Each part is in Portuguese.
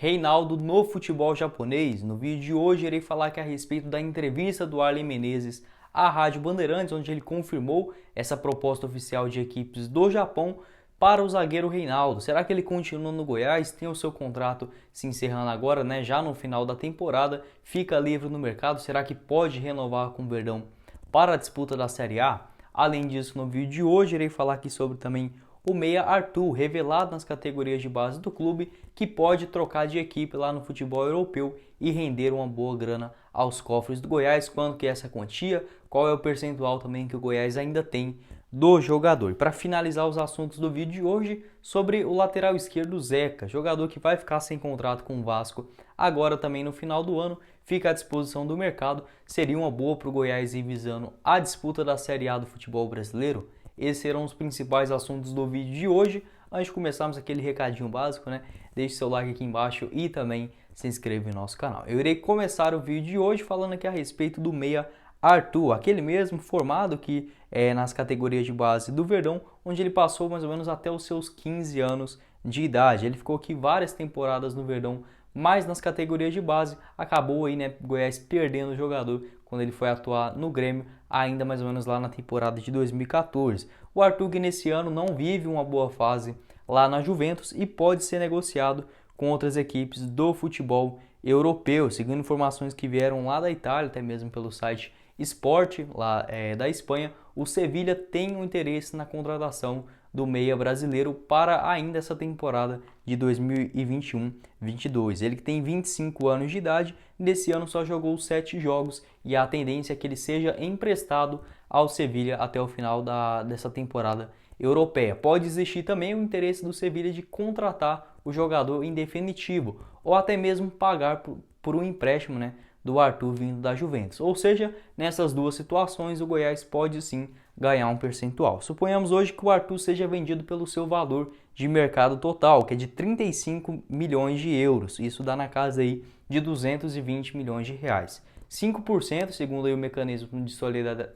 Reinaldo no futebol japonês. No vídeo de hoje irei falar aqui a respeito da entrevista do Arlen Menezes à Rádio Bandeirantes, onde ele confirmou essa proposta oficial de equipes do Japão para o zagueiro Reinaldo. Será que ele continua no Goiás? Tem o seu contrato se encerrando agora, né? Já no final da temporada, fica livre no mercado. Será que pode renovar com o Verdão para a disputa da Série A? Além disso, no vídeo de hoje irei falar aqui sobre também o meia Arthur, revelado nas categorias de base do clube, que pode trocar de equipe lá no futebol europeu e render uma boa grana aos cofres do Goiás. Quanto que é essa quantia? Qual é o percentual também que o Goiás ainda tem do jogador? Para finalizar os assuntos do vídeo de hoje, sobre o lateral esquerdo Zeca, jogador que vai ficar sem contrato com o Vasco agora também no final do ano, fica à disposição do mercado. Seria uma boa para o Goiás ir visando a disputa da Série A do futebol brasileiro? Esses serão os principais assuntos do vídeo de hoje. Antes de começarmos aquele recadinho básico, né? Deixe seu like aqui embaixo e também se inscreva no nosso canal. Eu irei começar o vídeo de hoje falando aqui a respeito do meia Arthur, aquele mesmo formado que nas categorias de base do Verdão, onde ele passou mais ou menos até os seus 15 anos de idade. Ele ficou aqui várias temporadas no Verdão, mas nas categorias de base acabou aí, né, Goiás perdendo o jogador quando ele foi atuar no Grêmio, ainda mais ou menos lá na temporada de 2014. O Arthur, que nesse ano não vive uma boa fase lá na Juventus e pode ser negociado com outras equipes do futebol europeu, segundo informações que vieram lá da Itália, até mesmo pelo site Sport, lá da Espanha. O Sevilha tem um interesse na contratação do meia brasileiro para ainda essa temporada de 2021-22. Ele que tem 25 anos de idade, nesse ano só jogou 7 jogos e a tendência é que ele seja emprestado ao Sevilha até o final dessa temporada europeia. Pode existir também o interesse do Sevilha de contratar o jogador em definitivo ou até mesmo pagar por um empréstimo, né, do Arthur vindo da Juventus. Ou seja, nessas duas situações o Goiás pode sim ganhar um percentual. Suponhamos hoje que o Arthur seja vendido pelo seu valor de mercado total, que é de 35 milhões de euros. Isso dá na casa aí de 220 milhões de reais. 5%, segundo aí o mecanismo de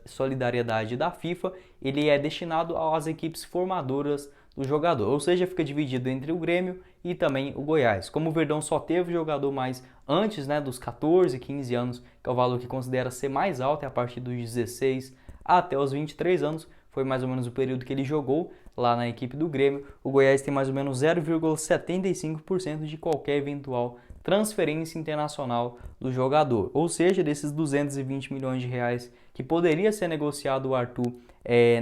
solidariedade da FIFA, ele é destinado às equipes formadoras do jogador, ou seja, fica dividido entre o Grêmio e também o Goiás. Como o Verdão só teve jogador mais antes, né, dos 14, 15 anos, que é o valor que considera ser mais alto, é a partir dos 16 até os 23 anos, foi mais ou menos o período que ele jogou lá na equipe do Grêmio. O Goiás tem mais ou menos 0,75% de qualquer eventual transferência internacional do jogador. Ou seja, desses 220 milhões de reais que poderia ser negociado o Arthur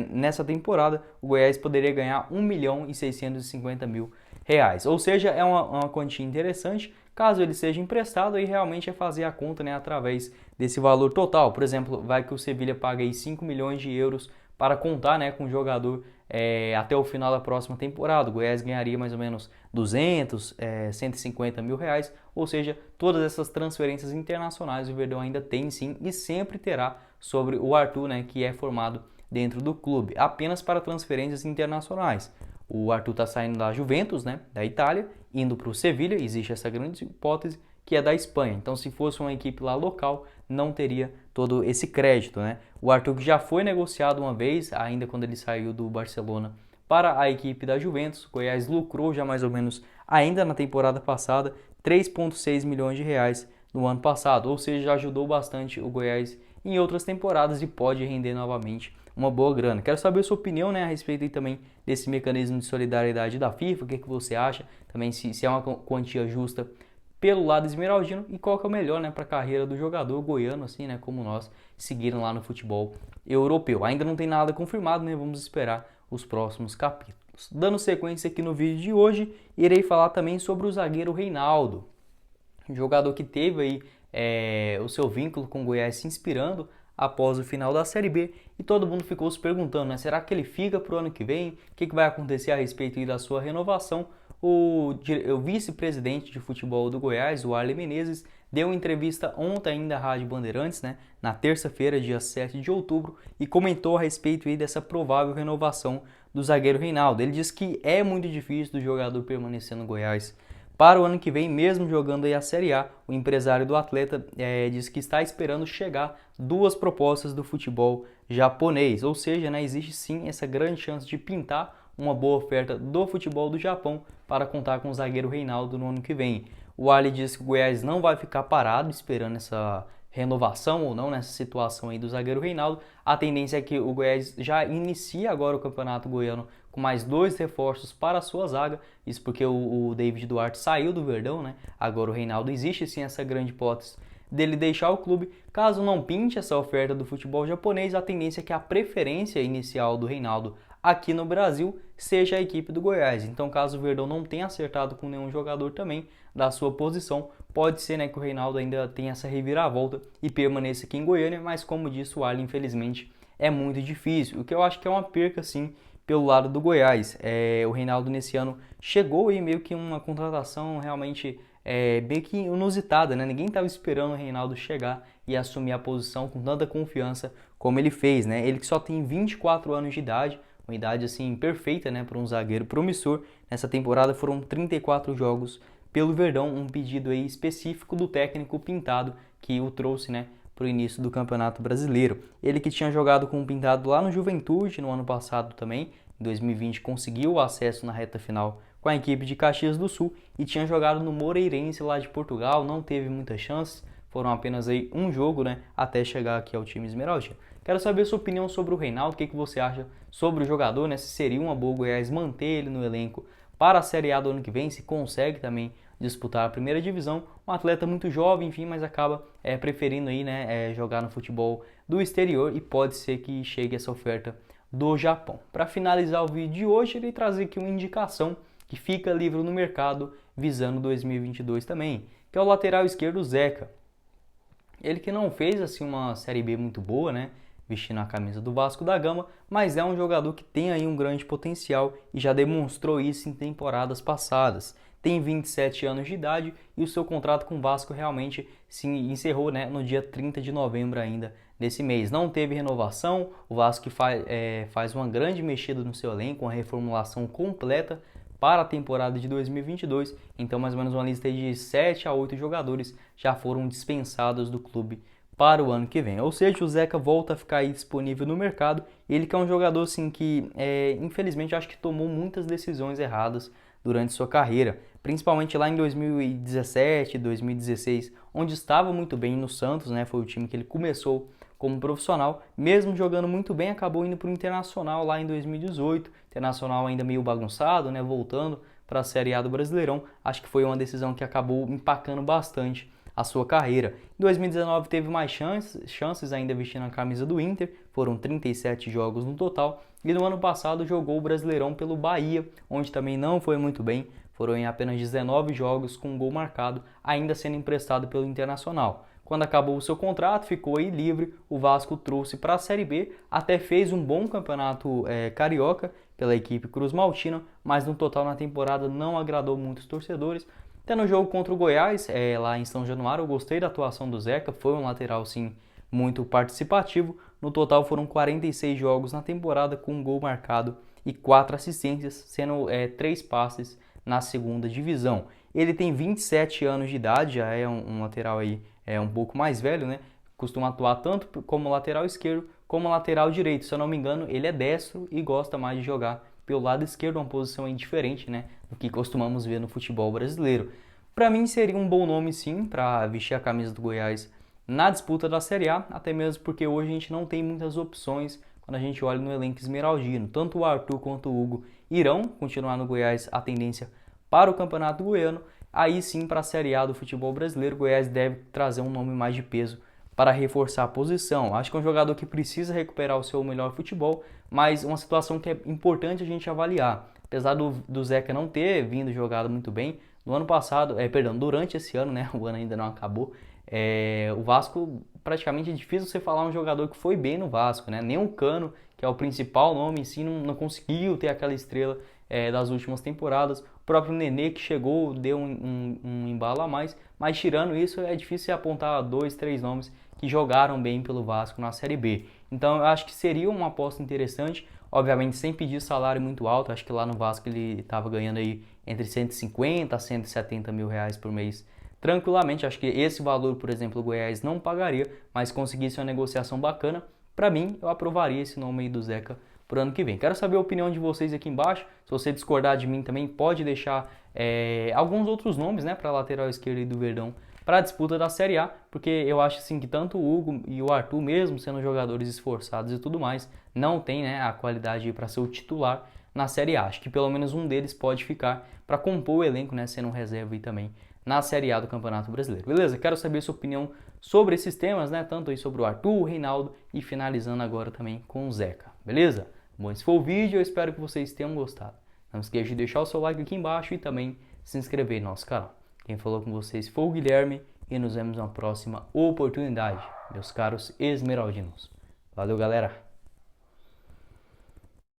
nessa temporada, o Goiás poderia ganhar 1 milhão e 650 mil reais. Ou seja, é uma quantia interessante. Caso ele seja emprestado, aí realmente é fazer a conta, né, através desse valor total. Por exemplo, vai que o Sevilha paga aí 5 milhões de euros para contar, né, com o jogador até o final da próxima temporada. O Goiás ganharia mais ou menos 200, 150 mil reais. Ou seja, todas essas transferências internacionais o Verdão ainda tem sim e sempre terá sobre o Arthur, né, que é formado dentro do clube, apenas para transferências internacionais. O Arthur está saindo da Juventus, né, da Itália, indo para o Sevilha. Existe essa grande hipótese que é da Espanha. Então, se fosse uma equipe lá local, não teria todo esse crédito, né? O Arthur, que já foi negociado uma vez, ainda quando ele saiu do Barcelona para a equipe da Juventus. O Goiás lucrou já mais ou menos, ainda na temporada passada, 3,6 milhões de reais no ano passado. Ou seja, já ajudou bastante o Goiás em outras temporadas e pode render novamente uma boa grana. Quero saber a sua opinião, né, a respeito aí também desse mecanismo de solidariedade da FIFA. O que você acha? Também se é uma quantia justa pelo lado esmeraldino e qual que é o melhor, né, para a carreira do jogador goiano, assim, né, como nós, seguiram lá no futebol europeu. Ainda não tem nada confirmado, né, vamos esperar os próximos capítulos. Dando sequência aqui no vídeo de hoje, irei falar também sobre o zagueiro Reinaldo, jogador que teve aí o seu vínculo com o Goiás se inspirando após o final da Série B, e todo mundo ficou se perguntando, né, será que ele fica para o ano que vem? O que vai acontecer a respeito aí da sua renovação? O vice-presidente de futebol do Goiás, o Arlen Menezes, deu uma entrevista ontem ainda à Rádio Bandeirantes, né, na terça-feira, dia 7 de outubro, e comentou a respeito aí dessa provável renovação do zagueiro Reinaldo. Ele diz que é muito difícil do jogador permanecer no Goiás para o ano que vem, mesmo jogando aí a Série A. O empresário do atleta diz que está esperando chegar 2 propostas do futebol japonês, ou seja, né, existe sim essa grande chance de pintar uma boa oferta do futebol do Japão para contar com o zagueiro Reinaldo no ano que vem. O Ali diz que o Goiás não vai ficar parado esperando essa renovação ou não nessa situação aí do zagueiro Reinaldo. A tendência é que o Goiás já inicie agora o Campeonato Goiano com mais 2 reforços para a sua zaga. Isso porque o David Duarte saiu do Verdão, né? Agora o Reinaldo, existe sim essa grande hipótese dele deixar o clube. Caso não pinte essa oferta do futebol japonês, a tendência é que a preferência inicial do Reinaldo aqui no Brasil seja a equipe do Goiás. Então, caso o Verdão não tenha acertado com nenhum jogador também da sua posição, pode ser, né, que o Reinaldo ainda tenha essa reviravolta e permaneça aqui em Goiânia, mas como disse o Ali, infelizmente é muito difícil, o que eu acho que é uma perca sim pelo lado do Goiás. O Reinaldo nesse ano chegou aí meio que uma contratação realmente meio que inusitada, né? Ninguém estava esperando o Reinaldo chegar e assumir a posição com tanta confiança como ele fez, né? Ele que só tem 24 anos de idade, uma idade assim perfeita, né, para um zagueiro promissor. Nessa temporada foram 34 jogos pelo Verdão, um pedido aí específico do técnico Pintado que o trouxe, né, para o início do Campeonato Brasileiro. Ele que tinha jogado com o Pintado lá no Juventude no ano passado também, em 2020 conseguiu o acesso na reta final com a equipe de Caxias do Sul e tinha jogado no Moreirense lá de Portugal, não teve muitas chances, foram apenas aí um jogo, né, até chegar aqui ao time esmeraldino. Quero saber a sua opinião sobre o Reinaldo, o que você acha sobre o jogador, né, se seria uma boa o Goiás manter ele no elenco para a Série A do ano que vem, se consegue também disputar a primeira divisão, um atleta muito jovem, enfim, mas acaba preferindo aí, né, jogar no futebol do exterior e pode ser que chegue essa oferta do Japão. Para finalizar o vídeo de hoje, ele trazer aqui uma indicação que fica livre no mercado visando 2022 também, que é o lateral esquerdo Zeca. Ele que não fez assim uma Série B muito boa, né, vestindo a camisa do Vasco da Gama, mas é um jogador que tem aí um grande potencial e já demonstrou isso em temporadas passadas. Tem 27 anos de idade e o seu contrato com o Vasco realmente se encerrou, né, no dia 30 de novembro ainda desse mês. Não teve renovação, o Vasco faz uma grande mexida no seu elenco, uma reformulação completa para a temporada de 2022, então mais ou menos uma lista de 7 a 8 jogadores já foram dispensados do clube para o ano que vem. Ou seja, o Zeca volta a ficar aí disponível no mercado, ele que é um jogador assim que infelizmente acho que tomou muitas decisões erradas durante sua carreira, principalmente lá em 2017, 2016, onde estava muito bem no Santos, né? Foi o time que ele começou como profissional, mesmo jogando muito bem, acabou indo para o Internacional lá em 2018, Internacional ainda meio bagunçado, né? Voltando para a Série A do Brasileirão, acho que foi uma decisão que acabou empacando bastante a sua carreira. Em 2019 teve mais chances ainda vestindo a camisa do Inter, foram 37 jogos no total, e no ano passado jogou o Brasileirão pelo Bahia, onde também não foi muito bem, foram em apenas 19 jogos com um gol marcado, ainda sendo emprestado pelo Internacional. Quando acabou o seu contrato, ficou aí livre, o Vasco trouxe para a Série B, até fez um bom campeonato carioca pela equipe Cruz Maltina, mas no total na temporada não agradou muitos torcedores. Até no jogo contra o Goiás, lá em São Januário, eu gostei da atuação do Zeca, foi um lateral sim muito participativo. No total foram 46 jogos na temporada com um gol marcado e 4 assistências, sendo 3 passes na segunda divisão. Ele tem 27 anos de idade, já é um lateral aí um pouco mais velho, né? Costuma atuar tanto como lateral esquerdo como lateral direito. Se eu não me engano, ele é destro e gosta mais de jogar pelo lado esquerdo, uma posição indiferente, né, do que costumamos ver no futebol brasileiro. Para mim seria um bom nome sim para vestir a camisa do Goiás na disputa da Série A, até mesmo porque hoje a gente não tem muitas opções quando a gente olha no elenco esmeraldino. Tanto o Arthur quanto o Hugo irão continuar no Goiás, a tendência para o Campeonato Goiano. Aí sim, para a Série A do futebol brasileiro, o Goiás deve trazer um nome mais de peso para reforçar a posição. Acho que é um jogador que precisa recuperar o seu melhor futebol, mas uma situação que é importante a gente avaliar. Apesar do Zeca não ter vindo jogado muito bem, no ano passado, durante esse ano, né, o ano ainda não acabou, o Vasco, praticamente é difícil você falar um jogador que foi bem no Vasco, né? Nem o Cano, que é o principal nome em si, não conseguiu ter aquela estrela das últimas temporadas. O próprio Nenê que chegou, deu um embalo a mais, mas tirando isso, é difícil você apontar 2, 3 nomes que jogaram bem pelo Vasco na Série B. Então eu acho que seria uma aposta interessante, obviamente sem pedir salário muito alto. Acho que lá no Vasco ele estava ganhando aí entre 150 a 170 mil reais por mês tranquilamente. Acho que esse valor, por exemplo, o Goiás não pagaria, mas conseguisse uma negociação bacana, para mim eu aprovaria esse nome aí do Zeca para o ano que vem. Quero saber a opinião de vocês aqui embaixo. Se você discordar de mim também, pode deixar alguns outros nomes, né, para a lateral esquerda do Verdão para a disputa da Série A, porque eu acho assim que tanto o Hugo e o Arthur, mesmo sendo jogadores esforçados e tudo mais, não tem, né, a qualidade para ser o titular na Série A. Acho que pelo menos um deles pode ficar para compor o elenco, né, sendo um reserva aí também na Série A do Campeonato Brasileiro. Beleza? Quero saber sua opinião sobre esses temas, né, tanto aí sobre o Arthur, o Reinaldo e finalizando agora também com o Zeca. Beleza? Bom, esse foi o vídeo, eu espero que vocês tenham gostado. Não esqueça de deixar o seu like aqui embaixo e também se inscrever no nosso canal. Quem falou com vocês foi o Guilherme e nos vemos na próxima oportunidade, meus caros esmeraldinos. Valeu, galera!